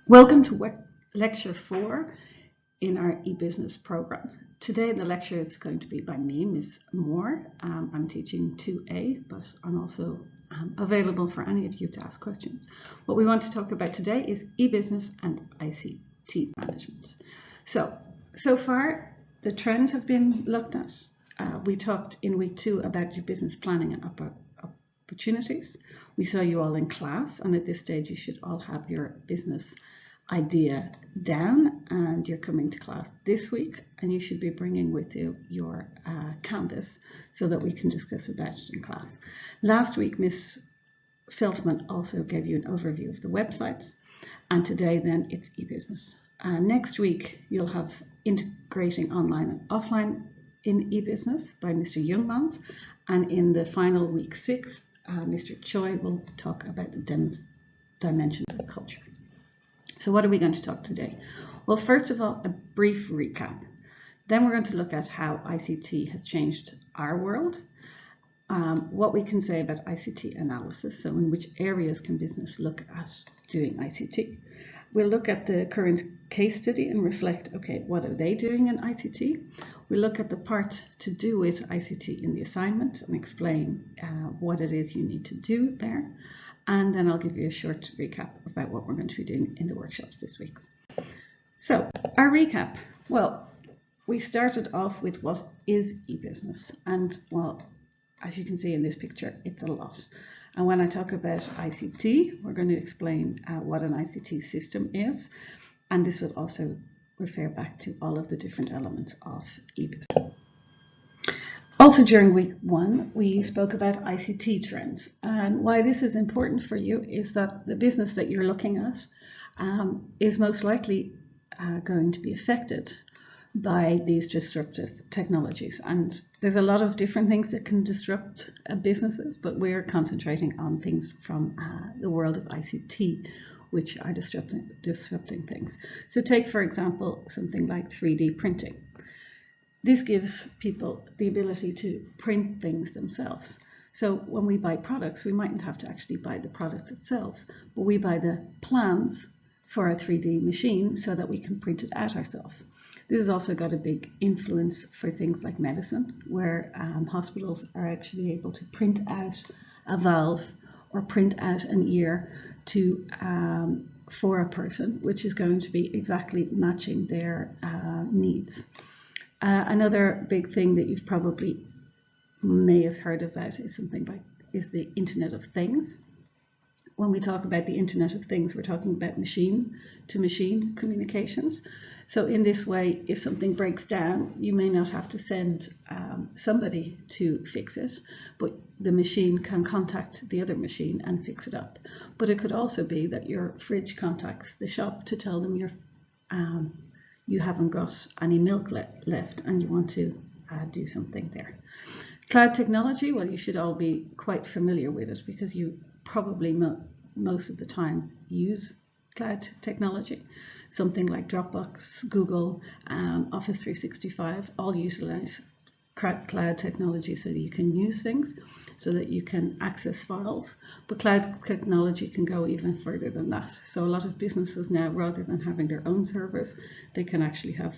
Welcome to Lecture 4 in our Ebusiness program. Today the lecture is going to be by me, Ms. Moore. I'm teaching 2A, but I'm also available for any of you to ask questions. What we want to talk about today is Ebusiness and ICT management. So far the trends have been looked at. We talked in week 2 about your business planning and opportunities. We saw you all in class, and at this stage you should all have your business idea down, and you're coming to class this week, and you should be bringing with you your canvas so that we can discuss about it in class. Last week Ms. Feldman also gave you an overview of the websites, and today then it's Ebusiness. Next week you'll have integrating online and offline in Ebusiness by Mr. Youngmans, and in the final week 6 Mr. Choi will talk about the dimensions of culture. So what are we going to talk today? Well, first of all, a brief recap. Then we're going to look at how ICT has changed our world, what we can say about ICT analysis, so in which areas can business look at doing ICT. We'll look at the current case study and reflect, okay, what are they doing in ICT? We'll look at the part to do with ICT in the assignment and explain what it is you need to do there. And then I'll give you a short recap about what we're going to be doing in the workshops this week. So our recap, well, we started off with what is Ebusiness, and well, as you can see in this picture, it's a lot. And when I talk about ICT, we're going to explain what an ICT system is, and this will also refer back to all of the different elements of Ebusiness. Also during week 1, we spoke about ICT trends, and why this is important for you is that the business that you're looking at is most likely going to be affected by these disruptive technologies. And there's a lot of different things that can disrupt businesses, but we're concentrating on things from the world of ICT, which are disrupting things. So take, for example, something like 3D printing. This gives people the ability to print things themselves. So when we buy products, we mightn't have to actually buy the product itself, but we buy the plans for a 3D machine so that we can print it out ourselves. This has also got a big influence for things like medicine, where hospitals are actually able to print out a valve or print out an ear for a person, which is going to be exactly matching their needs. Another big thing that you've probably may have heard about is is the Internet of Things. When we talk about the Internet of Things, we're talking about machine-to-machine communications. So in this way, if something breaks down, you may not have to send somebody to fix it, but the machine can contact the other machine and fix it up. But it could also be that your fridge contacts the shop to tell them you haven't got any milk left and you want to do something there. Cloud technology, well, you should all be quite familiar with it because you probably most of the time use cloud technology. Something like Dropbox, Google, Office 365 all utilize cloud technology so that you can use things, so that you can access files. But cloud technology can go even further than that. So a lot of businesses now, rather than having their own servers, they can actually have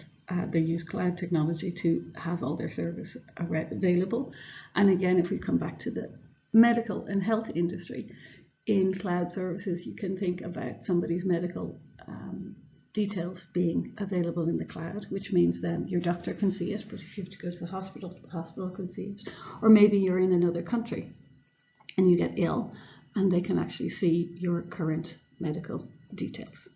they use cloud technology to have all their service available. And again, if we come back to the medical and health industry, in cloud services you can think about somebody's medical details being available in the cloud, which means then your doctor can see it, but if you have to go to the hospital can see it. Or maybe you're in another country and you get ill and they can actually see your current medical details.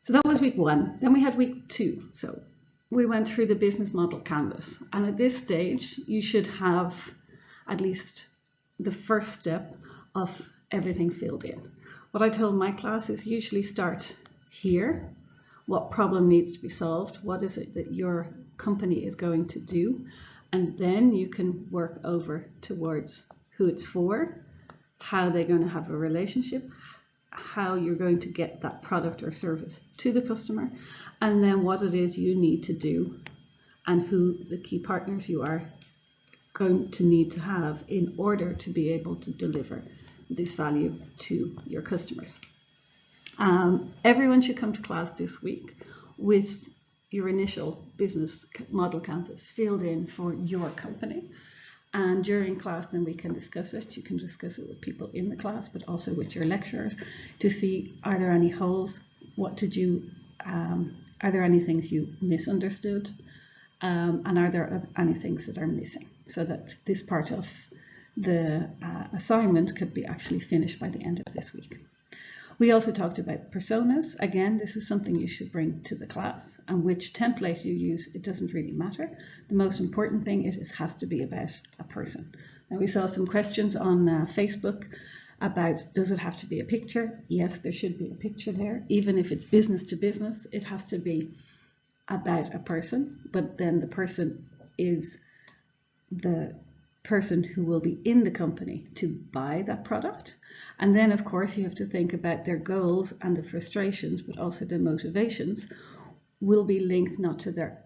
So that was week 1. Then we had week 2. So we went through the business model canvas, and at this stage you should have at least the first step of everything filled in. What I told my class is usually start here. What problem needs to be solved? What is it that your company is going to do? And then you can work over towards who it's for, how they're going to have a relationship, how you're going to get that product or service to the customer, and then what it is you need to do and who the key partners you are going to need to have in order to be able to deliver this value to your customers. Everyone should come to class this week with your initial business model canvas filled in for your company. And during class, then we can discuss it. You can discuss it with people in the class, but also with your lecturers to see, are there any holes? What did you, are there any things you misunderstood? And are there any things that are missing? So that this part of the assignment could be actually finished by the end of this week. We also talked about personas. Again, this is something you should bring to the class, and which template you use, it doesn't really matter. The most important thing is it has to be about a person. Now, we saw some questions on Facebook about, does it have to be a picture? Yes, there should be a picture there. Even if it's business to business, it has to be about a person, but then the person is the person who will be in the company to buy that product. And then of course you have to think about their goals and the frustrations, but also the motivations will be linked not to their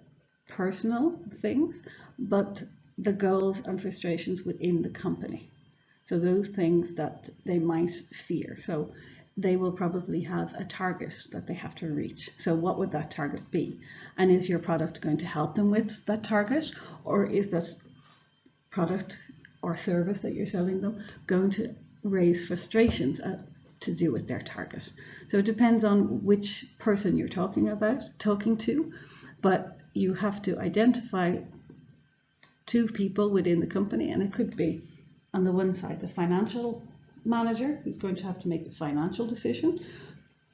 personal things, but the goals and frustrations within the company. So those things that they might fear. So they will probably have a target that they have to reach. So what would that target be? And is your product going to help them with that target? Or is that product or service that you're selling them going to raise frustrations to do with their target? So it depends on which person you're talking to, but you have to identify two people within the company, and it could be on the one side the financial manager who's going to have to make the financial decision,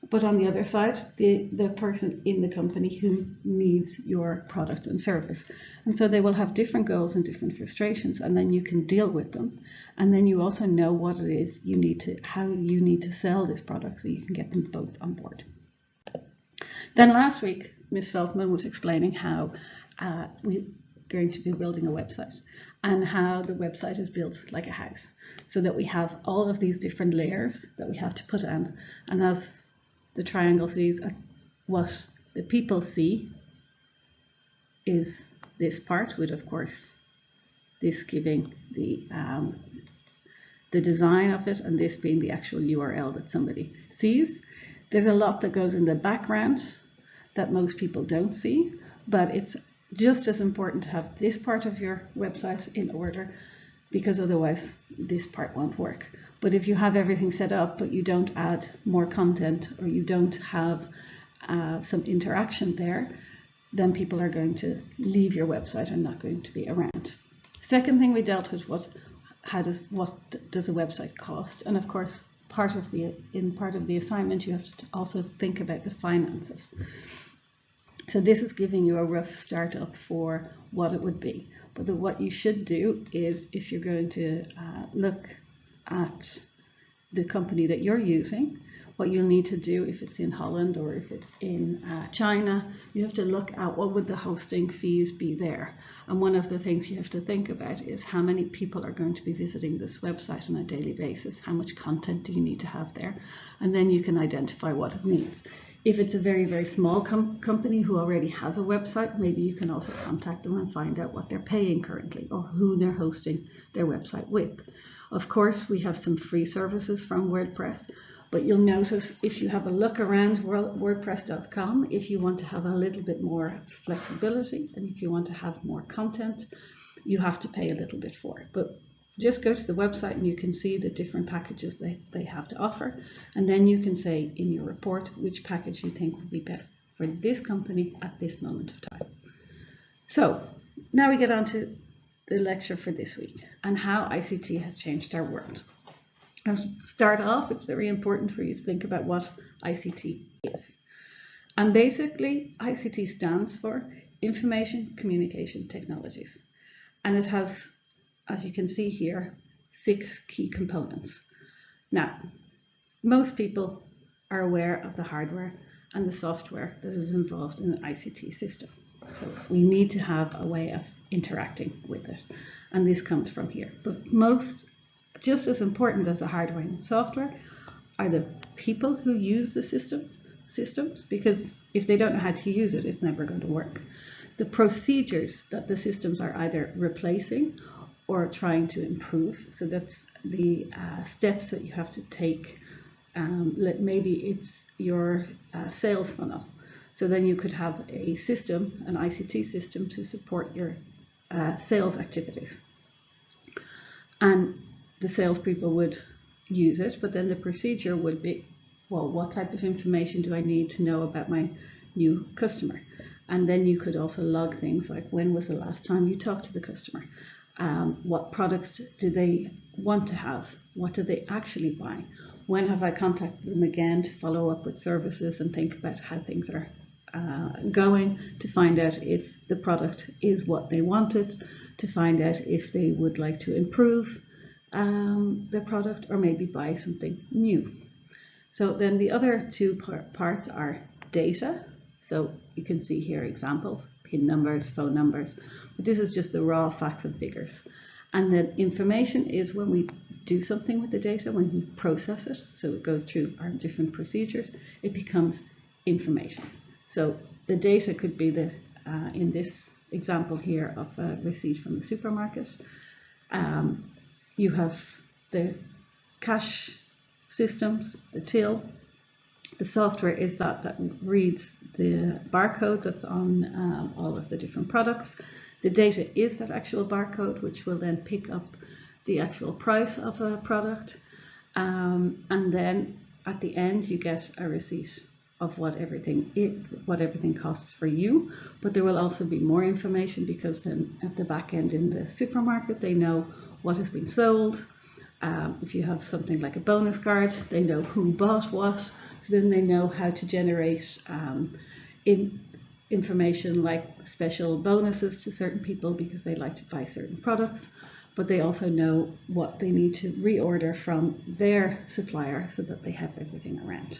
but on the other side the person in the company who needs your product and service. And so they will have different goals and different frustrations, and then you can deal with them, and then you also know what it is you need to, how you need to sell this product, so you can get them both on board. Then last week Ms. Feldman was explaining how we're going to be building a website, and how the website is built like a house, so that we have all of these different layers that we have to put in. And as the triangle sees, what the people see is this part, with of course this giving the design of it, and this being the actual URL that somebody sees. There's a lot that goes in the background that most people don't see, but it's just as important to have this part of your website in order, because otherwise this part won't work. But if you have everything set up but you don't add more content, or you don't have some interaction there, then people are going to leave your website and not going to be around. Second thing we dealt with was what does a website cost? And of course part of the assignment you have to also think about the finances. So this is giving you a rough startup for what it would be. But what you should do is, if you're going to look at the company that you're using, what you'll need to do, if it's in Holland or if it's in China, you have to look at what would the hosting fees be there. And one of the things you have to think about is how many people are going to be visiting this website on a daily basis. How much content do you need to have there? And then you can identify what it needs. If it's a very, very small company who already has a website, maybe you can also contact them and find out what they're paying currently, or who they're hosting their website with. Of course, we have some free services from WordPress, but you'll notice if you have a look around WordPress.com, if you want to have a little bit more flexibility, and if you want to have more content, you have to pay a little bit for it. But just go to the website and you can see the different packages they have to offer, and then you can say in your report which package you think would be best for this company at this moment of time. So now we get on to the lecture for this week and how ICT has changed our world. I'll start off, it's very important for you to think about what ICT is. And basically ICT stands for Information Communication Technologies, and it has, as you can see here, 6 key components. Now, most people are aware of the hardware and the software that is involved in an ICT system. So we need to have a way of interacting with it, and this comes from here. But just as important as the hardware and software are the people who use the systems, because if they don't know how to use it, it's never going to work. The procedures that the systems are either replacing or trying to improve. So that's the steps that you have to take maybe it's your sales funnel. So then you could have a system, an ICT system, to support your sales activities. And the salespeople would use it, but then the procedure would be, well, what type of information do I need to know about my new customer? And then you could also log things like, when was the last time you talked to the customer? What products do they want to have? What do they actually buy? When have I contacted them again to follow up with services and think about how things are going, to find out if the product is what they wanted, to find out if they would like to improve their product or maybe buy something new. So then the other two parts are data. So you can see here examples, PIN numbers, phone numbers, but this is just the raw facts and figures. And then information is when we do something with the data, when we process it, so it goes through our different procedures, it becomes information. So the data could be the, in this example here of a receipt from the supermarket, you have the cash systems, the till. The software is that reads the barcode that's on all of the different products. The data is that actual barcode, which will then pick up the actual price of a product. And then at the end, you get a receipt of what everything costs for you. But there will also be more information, because then at the back end in the supermarket, they know what has been sold. If you have something like a bonus card, they know who bought what. So then they know how to generate information like special bonuses to certain people because they like to buy certain products. But they also know what they need to reorder from their supplier so that they have everything around.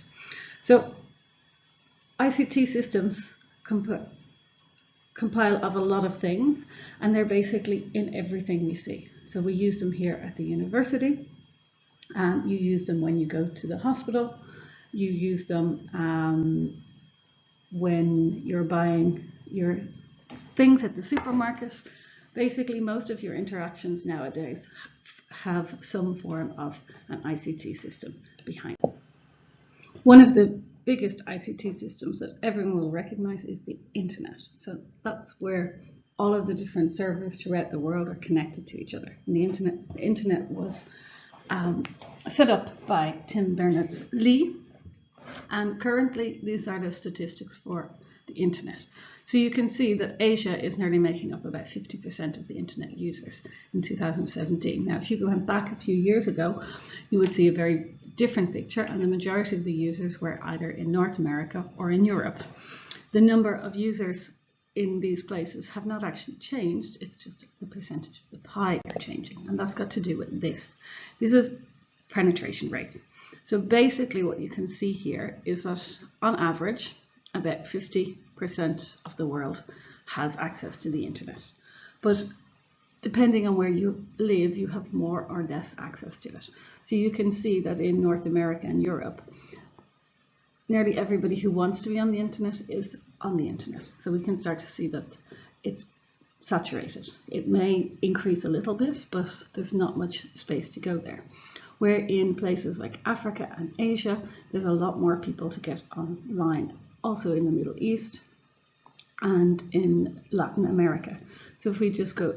So ICT systems compile of a lot of things, and they're basically in everything we see. So we use them here at the university. You use them when you go to the hospital. You use them when you're buying your things at the supermarket. Basically, most of your interactions nowadays have some form of an ICT system behind it. One of the biggest ICT systems that everyone will recognize is the internet. So that's where all of the different servers throughout the world are connected to each other. And the internet was set up by Tim Berners-Lee, and currently these are the statistics for the internet. So you can see that Asia is nearly making up about 50% of the internet users in 2017. Now, if you go back a few years ago, you would see a very different picture, and the majority of the users were either in North America or in Europe. The number of users in these places have not actually changed, it's just the percentage of the pie are changing, and that's got to do with this. This is penetration rates. So basically what you can see here is that on average, about 50% of the world has access to the internet. But depending on where you live, you have more or less access to it. So you can see that in North America and Europe, nearly everybody who wants to be on the internet is on the internet. So we can start to see that it's saturated. It may increase a little bit, but there's not much space to go there. Where in places like Africa and Asia, there's a lot more people to get online. Also in the Middle East and in Latin America. So if we just go,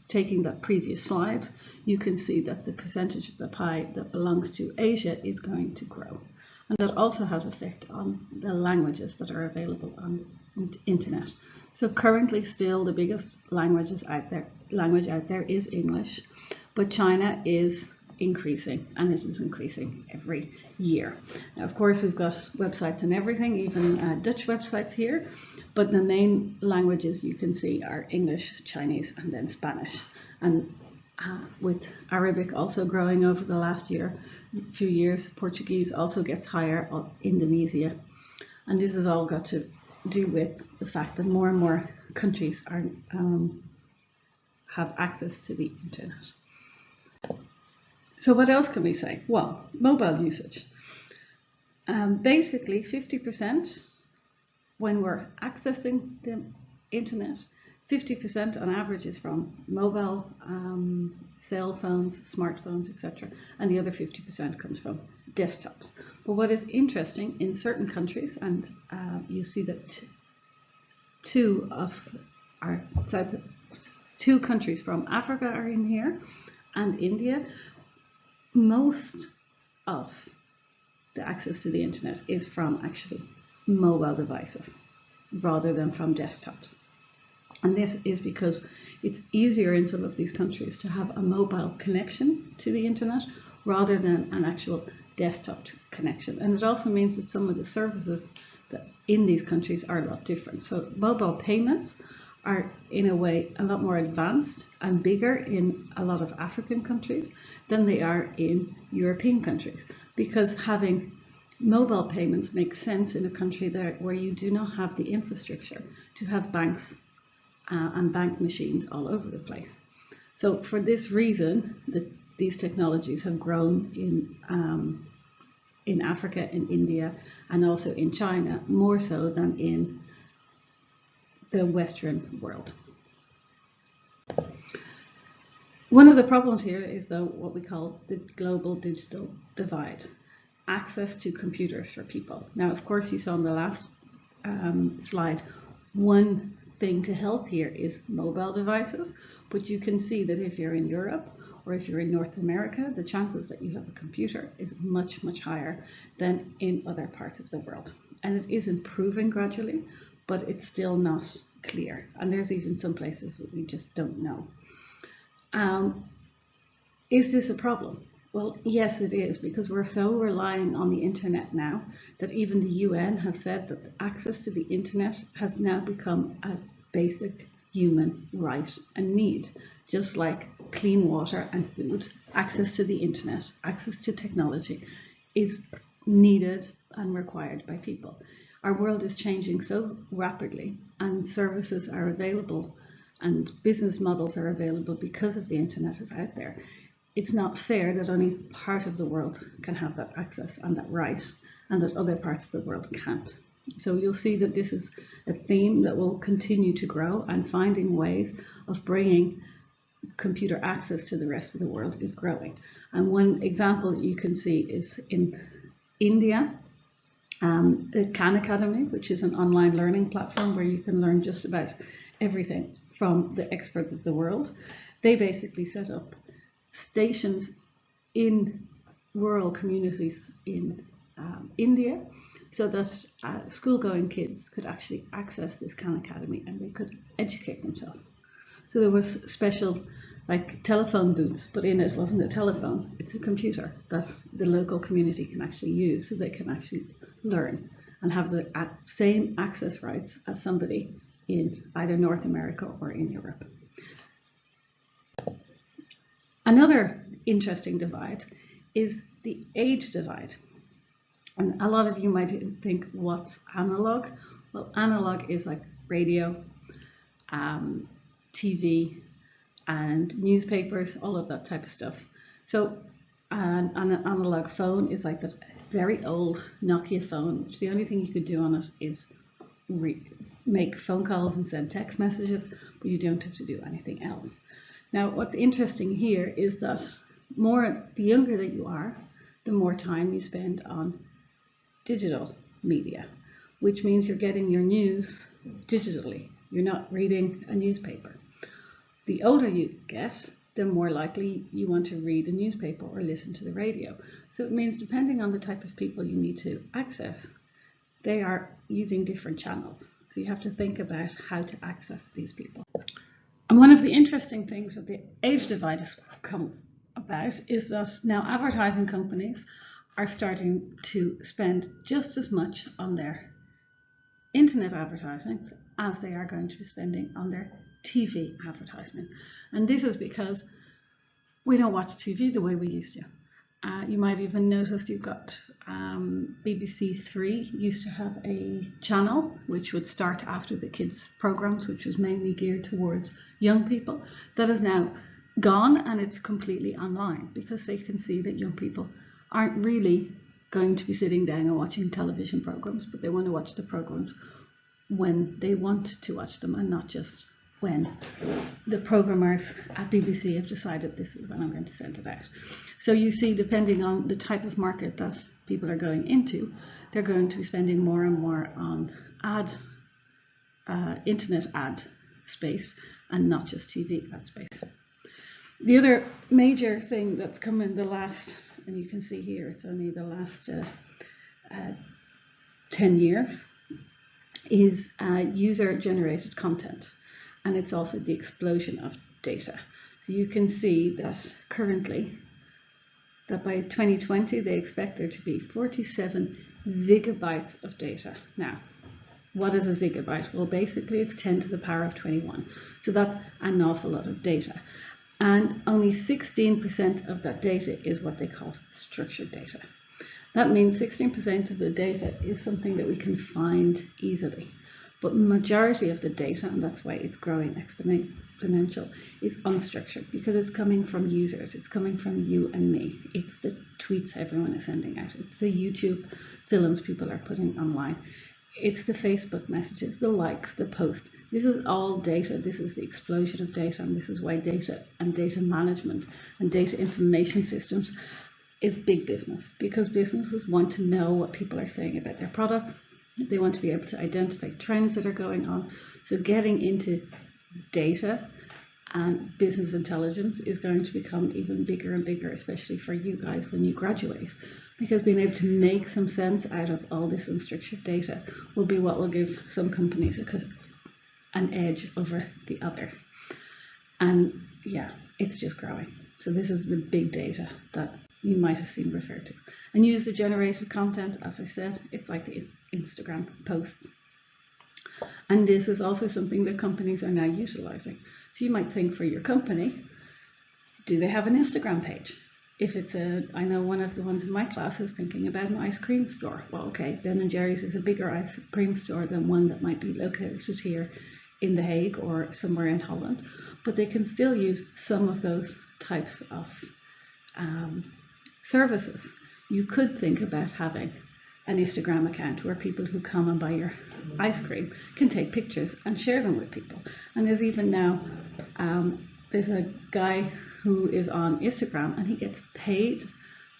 taking that previous slide, you can see that the percentage of the pie that belongs to Asia is going to grow. And that also has effect on the languages that are available on the internet. So currently still the biggest language out there is English, but China is increasing, and it is increasing every year. Now, of course, we've got websites and everything, even Dutch websites here, but the main languages you can see are English, Chinese, and then Spanish. And with Arabic also growing over the last few years, Portuguese also gets higher, Indonesia. And this has all got to do with the fact that more and more countries have access to the internet. So what else can we say? Well, mobile usage. Basically 50% when we're accessing the internet, 50% on average is from mobile, cell phones, smartphones, etc. And the other 50% comes from desktops. But what is interesting in certain countries, and you see that two countries from Africa are in here, and India, most of the access to the internet is from actually mobile devices rather than from desktops. And this is because it's easier in some of these countries to have a mobile connection to the internet rather than an actual desktop connection. And it also means that some of the services that in these countries are a lot different. So mobile payments are in a way a lot more advanced and bigger in a lot of African countries than they are in European countries, because having mobile payments makes sense in a country where you do not have the infrastructure to have banks and bank machines all over the place. So for this reason, these technologies have grown in Africa, in India, and also in China, more so than in the Western world. One of the problems here is, though, what we call the global digital divide. Access to computers for people. Now, of course, you saw on the last slide, one thing to help here is mobile devices, but you can see that if you're in Europe or if you're in North America, the chances that you have a computer is much, much higher than in other parts of the world. And it is improving gradually, but it's still not clear. And there's even some places that we just don't know. Is this a problem? Well, yes, it is, because we're so relying on the internet now that even the UN have said that access to the internet has now become a basic human right and need. Just like clean water and food, access to the internet, access to technology is needed and required by people. Our world is changing so rapidly, and services are available and business models are available because of the internet is out there. It's not fair that only part of the world can have that access and that right, and that other parts of the world can't. So you'll see that this is a theme that will continue to grow, and finding ways of bringing computer access to the rest of the world is growing. And one example that you can see is in India, the Khan Academy, which is an online learning platform where you can learn just about everything from the experts of the world. They basically set up stations in rural communities in India, so that school-going kids could actually access this Khan Academy and they could educate themselves. So there was special like telephone booths, but in it wasn't a telephone, it's a computer that the local community can actually use, so they can actually learn and have the same access rights as somebody in either North America or in Europe. Another interesting divide is the age divide. And a lot of you might think, what's analog? Well, analog is like radio, TV, and newspapers, all of that type of stuff. So an analog phone is like that very old Nokia phone, which the only thing you could do on it is make phone calls and send text messages, but you don't have to do anything else. Now, what's interesting here is that the younger that you are, the more time you spend on digital media, which means you're getting your news digitally. You're not reading a newspaper. The older you get, the more likely you want to read a newspaper or listen to the radio. So it means depending on the type of people you need to access, they are using different channels. So you have to think about how to access these people. And one of the interesting things that the age divide has come about is that now advertising companies are starting to spend just as much on their internet advertising as they are going to be spending on their TV advertising. And this is because we don't watch TV the way we used to. You might even notice you've got BBC 3 used to have a channel which would start after the kids' programs, which was mainly geared towards young people. That is now gone, and it's completely online because they can see that young people aren't really going to be sitting down and watching television programs, but they want to watch the programs when they want to watch them and not just when the programmers at BBC have decided this is when I'm going to send it out. So you see, depending on the type of market that people are going into, they're going to be spending more and more on internet ad space and not just TV ad space. The other major thing that's come in the last, and you can see here, it's only the last 10 years, is user-generated content. And it's also the explosion of data. So you can see that currently, that by 2020, they expect there to be 47 gigabytes of data. Now, what is a gigabyte? Well, basically it's 10 to the power of 21. So that's an awful lot of data. And only 16% of that data is what they call structured data. That means 16% of the data is something that we can find easily. But the majority of the data, and that's why it's growing exponential, is unstructured because it's coming from users. It's coming from you and me. It's the tweets everyone is sending out. It's the YouTube films people are putting online. It's the Facebook messages, the likes, the posts. This is all data. This is the explosion of data, and this is why data and data management and data information systems is big business, because businesses want to know what people are saying about their products. They want to be able to identify trends that are going on. So getting into data and business intelligence is going to become even bigger and bigger, especially for you guys when you graduate, because being able to make some sense out of all this unstructured data will be what will give some companies an edge over the others. And yeah, it's just growing. So this is the big data that you might have seen referred to. And user-generated content, as I said, it's like the Instagram posts. And this is also something that companies are now utilizing. So you might think, for your company, do they have an Instagram page? If it's I know one of the ones in my class is thinking about an ice cream store. Well, okay, Ben & Jerry's is a bigger ice cream store than one that might be located here in The Hague or somewhere in Holland. But they can still use some of those types of services. You could think about having an Instagram account where people who come and buy your ice cream can take pictures and share them with people. And there's even now, there's a guy who is on Instagram and he gets paid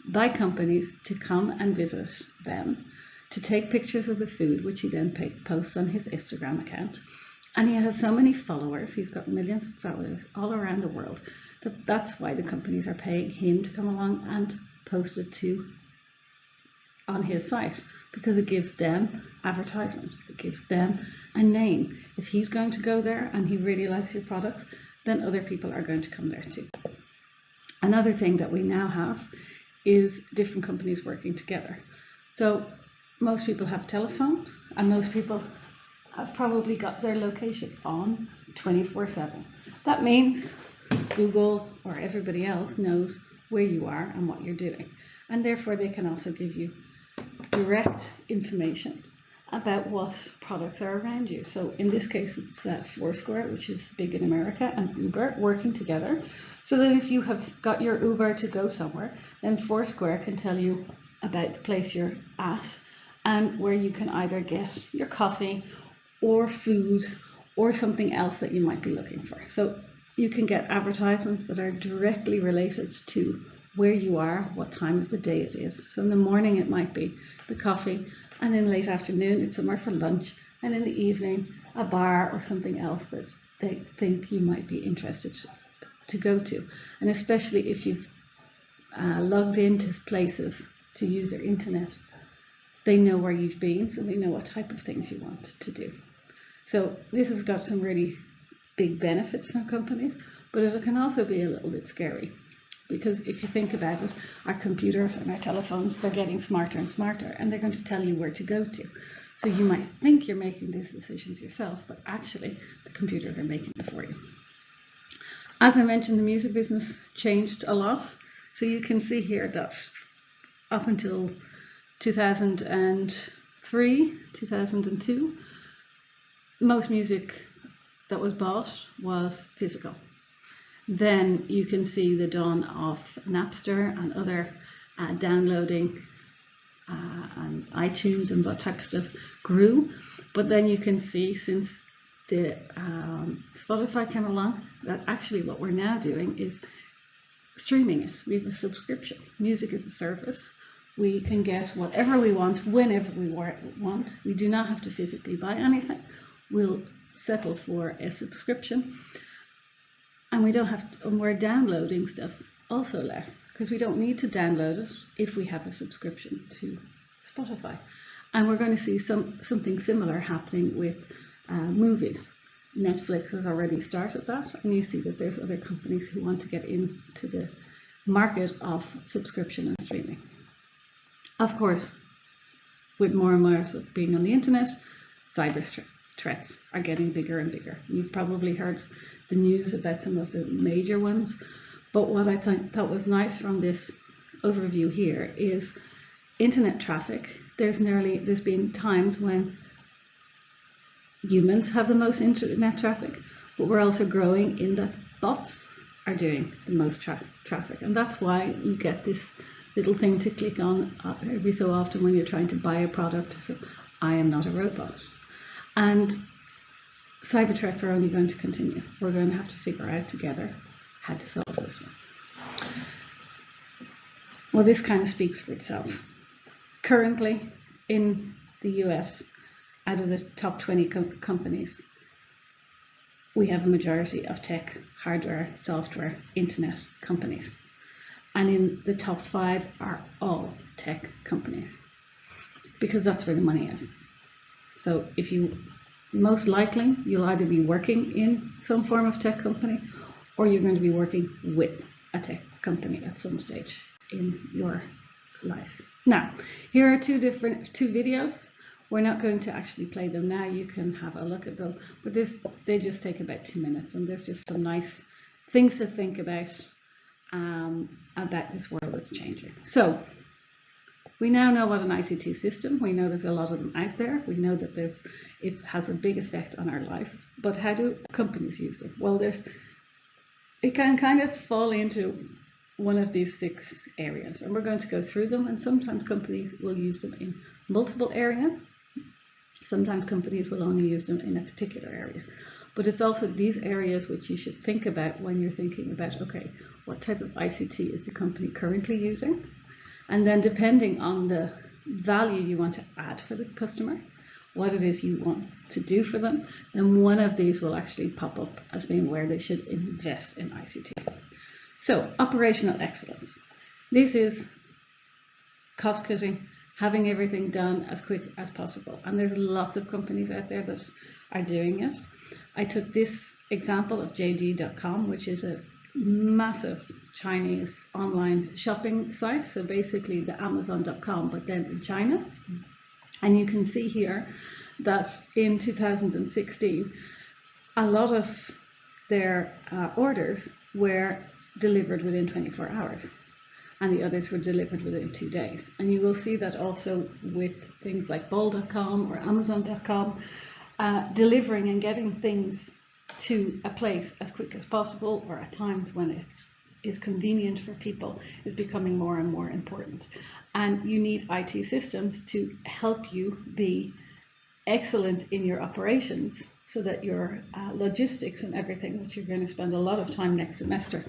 by companies to come and visit them, to take pictures of the food, which he then posts on his Instagram account. And he has so many followers, he's got millions of followers all around the world, that's why the companies are paying him to come along and post it on his site, because it gives them advertisement, it gives them a name. If he's going to go there and he really likes your products, then other people are going to come there too. Another thing that we now have is different companies working together. So most people have a telephone, and most people have probably got their location on 24/7. That means Google or everybody else knows where you are and what you're doing. And therefore they can also give you direct information about what products are around you. So in this case, it's Foursquare, which is big in America, and Uber working together. So that if you have got your Uber to go somewhere, then Foursquare can tell you about the place you're at and where you can either get your coffee or food or something else that you might be looking for. So you can get advertisements that are directly related to where you are, what time of the day it is. So in the morning it might be the coffee, and in late afternoon it's somewhere for lunch, and in the evening a bar or something else that they think you might be interested to go to. And especially if you've logged into places to use their internet, they know where you've been, so they know what type of things you want to do. So this has got some really big benefits for companies, but it can also be a little bit scary, because if you think about it, our computers and our telephones, they're getting smarter and smarter, and they're going to tell you where to go to. So you might think you're making these decisions yourself, but actually the computers are making them for you. As I mentioned, the music business changed a lot. So you can see here that up until 2003, 2002, most music that was bought was physical. Then you can see the dawn of Napster and other downloading and iTunes and that type of stuff grew. But then you can see since Spotify came along, that actually what we're now doing is streaming it. We have a subscription. Music is a service. We can get whatever we want, whenever we want. We do not have to physically buy anything. We'll settle for a subscription. And we don't have to, and we're downloading stuff also less, because we don't need to download it if we have a subscription to Spotify. And we're going to see something similar happening with movies. Netflix has already started that, and you see that there's other companies who want to get into the market of subscription and streaming. Of course, with more and more being on the internet, cyber threats are getting bigger and bigger. You've probably heard the news about some of the major ones, but what I thought was nice from this overview here is internet traffic. There's been times when humans have the most internet traffic, but we're also growing in that bots are doing the most traffic, and that's why you get this little thing to click on every so often when you're trying to buy a product. So I am not a robot. And cyber threats are only going to continue. We're going to have to figure out together how to solve this one. Well, this kind of speaks for itself. Currently in the US, out of the top 20 companies, we have a majority of tech, hardware, software, internet companies. And in the top 5 are all tech companies, because that's where the money is. So most likely you'll either be working in some form of tech company, or you're going to be working with a tech company at some stage in your life. Now, here are two videos. We're not going to actually play them now. You can have a look at them, but they just take about 2 minutes, and there's just some nice things to think about this world that's changing. So we now know what an ICT system. We know there's a lot of them out there. We know that it has a big effect on our life. But how do companies use them? Well, it can kind of fall into one of these 6 areas, and we're going to go through them. And sometimes companies will use them in multiple areas. Sometimes companies will only use them in a particular area. But it's also these areas which you should think about when you're thinking about, okay, what type of ICT is the company currently using? And then depending on the value you want to add for the customer, what it is you want to do for them, then one of these will actually pop up as being where they should invest in ICT. So, operational excellence. This is cost cutting, having everything done as quick as possible. And there's lots of companies out there that are doing it. I took this example of JD.com, which is a massive Chinese online shopping site. So basically the Amazon.com, but then in China. And you can see here that in 2016, a lot of their orders were delivered within 24 hours. And the others were delivered within 2 days. And you will see that also with things like Bol.com or Amazon.com, delivering and getting things to a place as quick as possible, or at times when it is convenient for people, is becoming more and more important. And you need IT systems to help you be excellent in your operations, so that your logistics and everything, which you're going to spend a lot of time next semester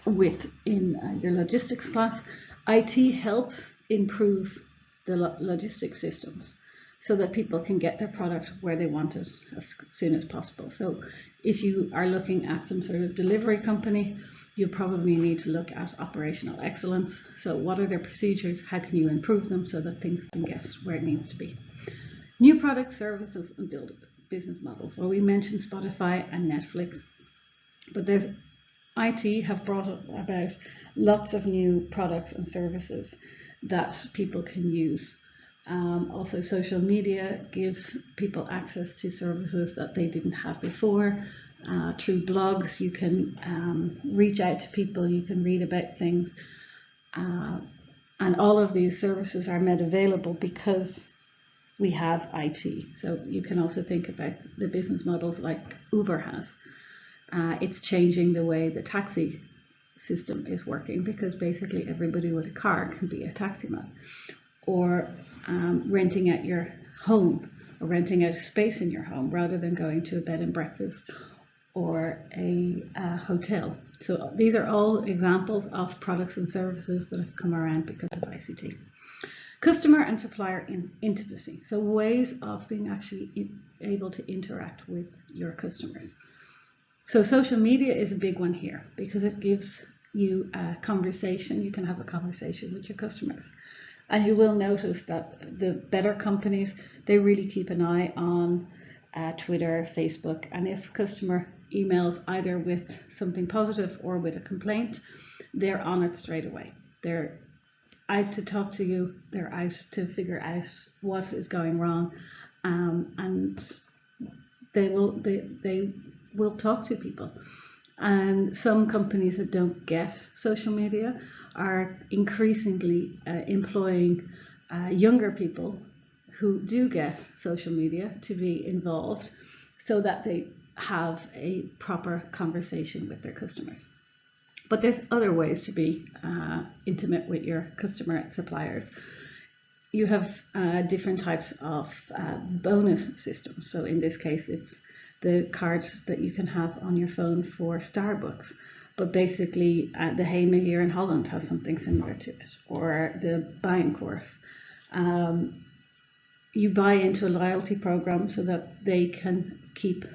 with in your logistics class, IT helps improve the logistics systems so that people can get their product where they want it as soon as possible. So if you are looking at some sort of delivery company, you probably need to look at operational excellence. So what are their procedures? How can you improve them so that things can get where it needs to be? New products, services, and build business models. Well, we mentioned Spotify and Netflix, but IT have brought about lots of new products and services that people can use. Also, social media gives people access to services that they didn't have before. Through blogs, you can reach out to people, you can read about things. And all of these services are made available because we have IT. So you can also think about the business models like Uber has. It's changing the way the taxi system is working, because basically everybody with a car can be a taxi man. Or renting out your home or renting out space in your home rather than going to a bed and breakfast or a hotel. So these are all examples of products and services that have come around because of ICT. Customer and supplier intimacy. So ways of being actually able to interact with your customers. So social media is a big one here because it gives you a conversation. You can have a conversation with your customers. And you will notice that the better companies, they really keep an eye on Twitter, Facebook, and if a customer emails either with something positive or with a complaint, they're on it straight away. They're out to talk to you, they're out to figure out what is going wrong, and they will talk to people. And some companies that don't get social media are increasingly employing younger people who do get social media to be involved so that they have a proper conversation with their customers. But there's other ways to be intimate with your customer and suppliers. You have different types of bonus systems. So in this case, it's the card that you can have on your phone for Starbucks. But basically, the HEMA here in Holland has something similar to it, or the Bijenkorf. You buy into a loyalty program so that they can keep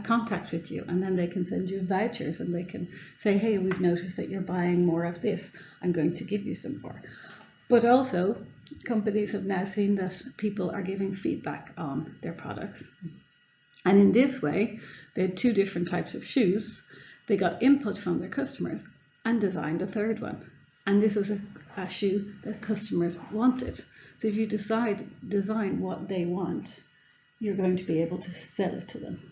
contact with you, and then they can send you vouchers and they can say, hey, we've noticed that you're buying more of this, I'm going to give you some more. But also companies have now seen that people are giving feedback on their products, and in this way they had two different types of shoes. They got input from their customers and designed a third one, and this was a shoe that customers wanted. So if you design what they want, you're going to be able to sell it to them.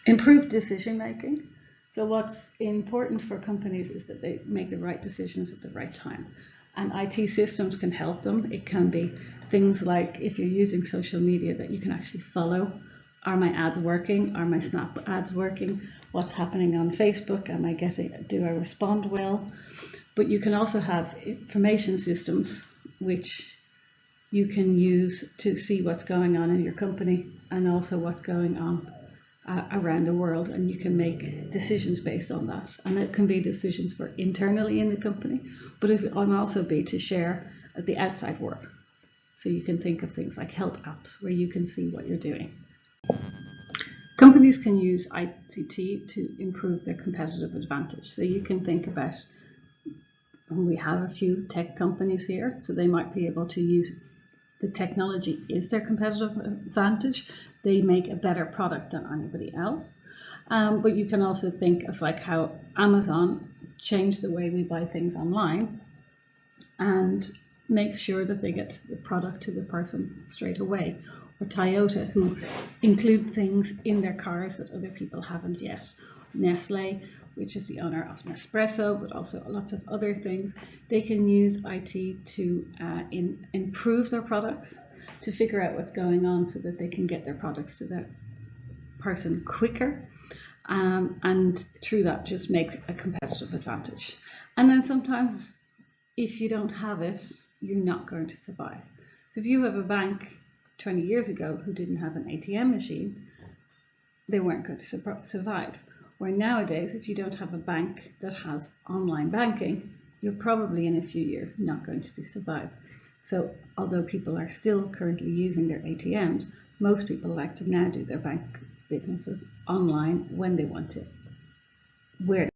Improved decision making. So what's important for companies is that they make the right decisions at the right time. And IT systems can help them. It can be things like, if you're using social media, that you can actually follow. Are my ads working? Are my Snap ads working? What's happening on Facebook? Do I respond well? But you can also have information systems which you can use to see what's going on in your company and also what's going on around the world, and you can make decisions based on that. And it can be decisions for internally in the company, but it can also be to share at the outside world. So you can think of things like health apps where you can see what you're doing. Companies can use ICT to improve their competitive advantage. So you can think about, we have a few tech companies here, so they might be able to use the technology is their competitive advantage. They make a better product than anybody else. But you can also think of like how Amazon changed the way we buy things online and makes sure that they get the product to the person straight away. Or Toyota, who include things in their cars that other people haven't yet. Nestle, which is the owner of Nespresso, but also lots of other things. They can use IT to improve their products, to figure out what's going on so that they can get their products to the person quicker, and through that just make a competitive advantage. And then sometimes if you don't have it, you're not going to survive. So if you have a bank 20 years ago who didn't have an ATM machine, they weren't going to survive. Where nowadays, if you don't have a bank that has online banking, you're probably in a few years not going to survive. So although people are still currently using their ATMs, most people like to now do their bank businesses online when they want to, where